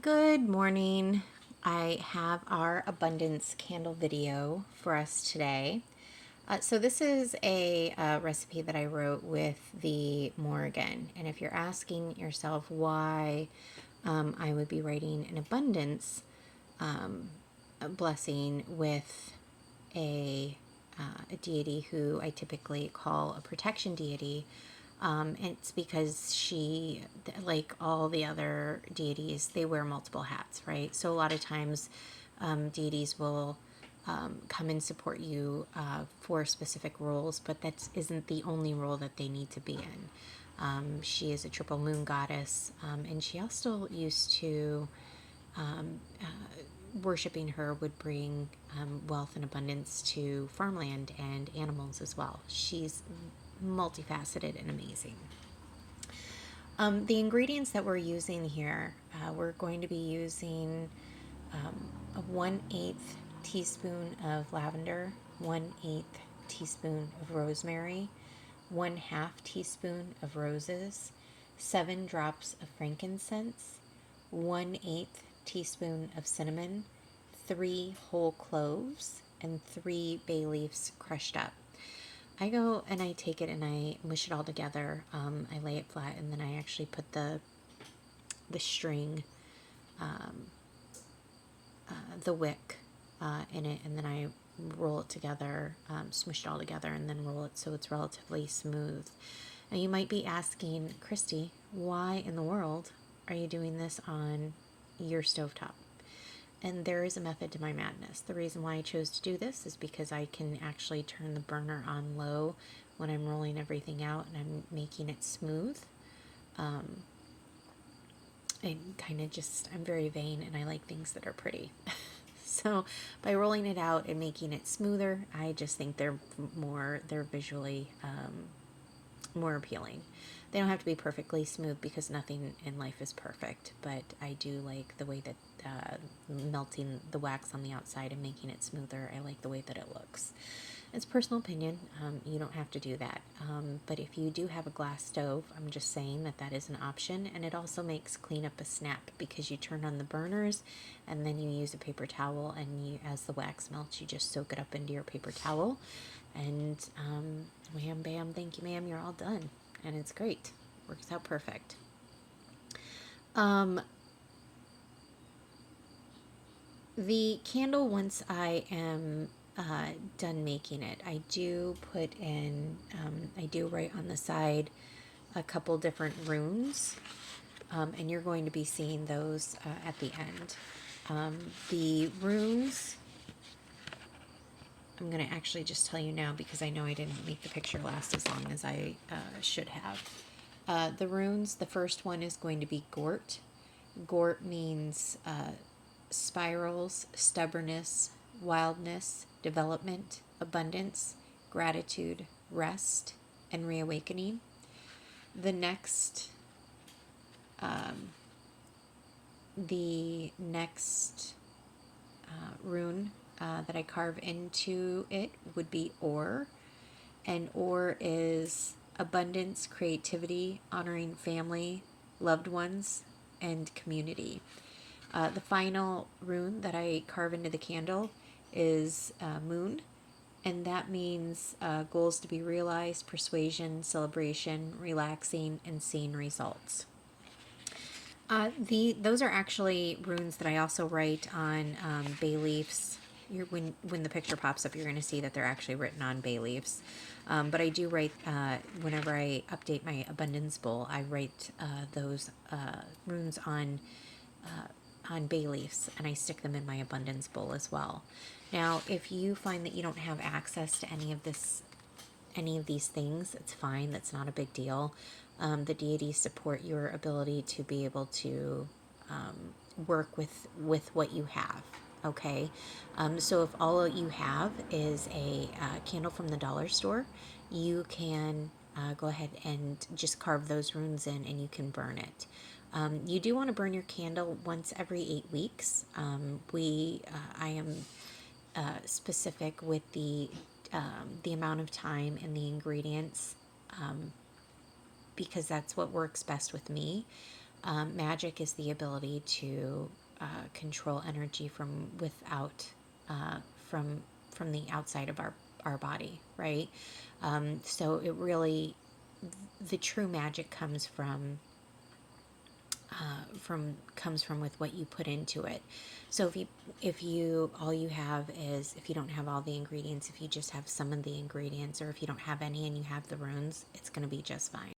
Good morning. I have our abundance candle video for us today. So this is a recipe that I wrote with the Morgan. And if you're asking yourself why I would be writing an abundance a blessing with a, a deity who I typically call a protection deity, it's because she, like all the other deities, they wear multiple hats, right? So a lot of times deities will come and support you for specific roles, but that isn't the only role that they need to be in. She is a triple moon goddess, and she also used to worshiping her would bring wealth and abundance to farmland and animals as well. She's multifaceted and amazing. The ingredients that we're using here, we're going to be using a 1/8 teaspoon of lavender, 1/8 teaspoon of rosemary, 1/2 teaspoon of roses, 7 drops of frankincense, 1/8 teaspoon of cinnamon, 3 whole cloves, and 3 bay leaves crushed up. I go and I take it and I mush it all together. I lay it flat and then I actually put the string, the wick in it, and then I roll it together, smush it all together, and then roll it so it's relatively smooth. And you might be asking, Christy, why in the world are you doing this on your stovetop? And there is a method to my madness. The reason why I chose to do this is because I can actually turn the burner on low when I'm rolling everything out and I'm making it smooth. And kind of just, I'm very vain and I like things that are pretty. So by rolling it out and making it smoother, I just think they're visually more appealing. They don't have to be perfectly smooth because nothing in life is perfect, but I do like the way that melting the wax on the outside and making it smoother, I like the way that it looks. It's personal opinion. You don't have to do that. But if you do have a glass stove, I'm just saying that that is an option. And it also makes cleanup a snap because you turn on the burners and then you use a paper towel, and you, as the wax melts, you just soak it up into your paper towel. And wham, bam, thank you, ma'am, you're all done. And it's great. Works out perfect. The candle, once I am done making it, I do put in, I do write on the side a couple different runes, and you're going to be seeing those at the end. The runes, I'm going to actually just tell you now because I know I didn't make the picture last as long as I should have. The runes, the first one is going to be Gort. Gort means spirals, stubbornness, wildness, development, abundance, gratitude, rest, and reawakening. The next, the next rune that I carve into it would be Or, and Or is abundance, creativity, honoring family, loved ones, and community. The final rune that I carve into the candle is Moon, and that means goals to be realized, persuasion, celebration, relaxing, and seeing results. Those are actually runes that I also write on bay leaves. When the picture pops up, you're going to see that they're actually written on bay leaves. But I do write, whenever I update my abundance bowl, I write those runes on bay leaves, and I stick them in my abundance bowl as well. Now, if you find that you don't have access to any of these things, it's fine. That's not a big deal. The deities support your ability to be able to work with what you have. Okay, so if all you have is a candle from the dollar store, you can go ahead and just carve those runes in, and you can burn it. You do want to burn your candle once every 8 weeks. I am specific with the amount of time and the ingredients, because that's what works best with me. Magic is the ability to control energy from without, from the outside of our body, right? So it really, the true magic comes from with what you put into it. So if you all you have is, if you don't have all the ingredients, if you just have some of the ingredients, or if you don't have any and you have the runes, it's going to be just fine.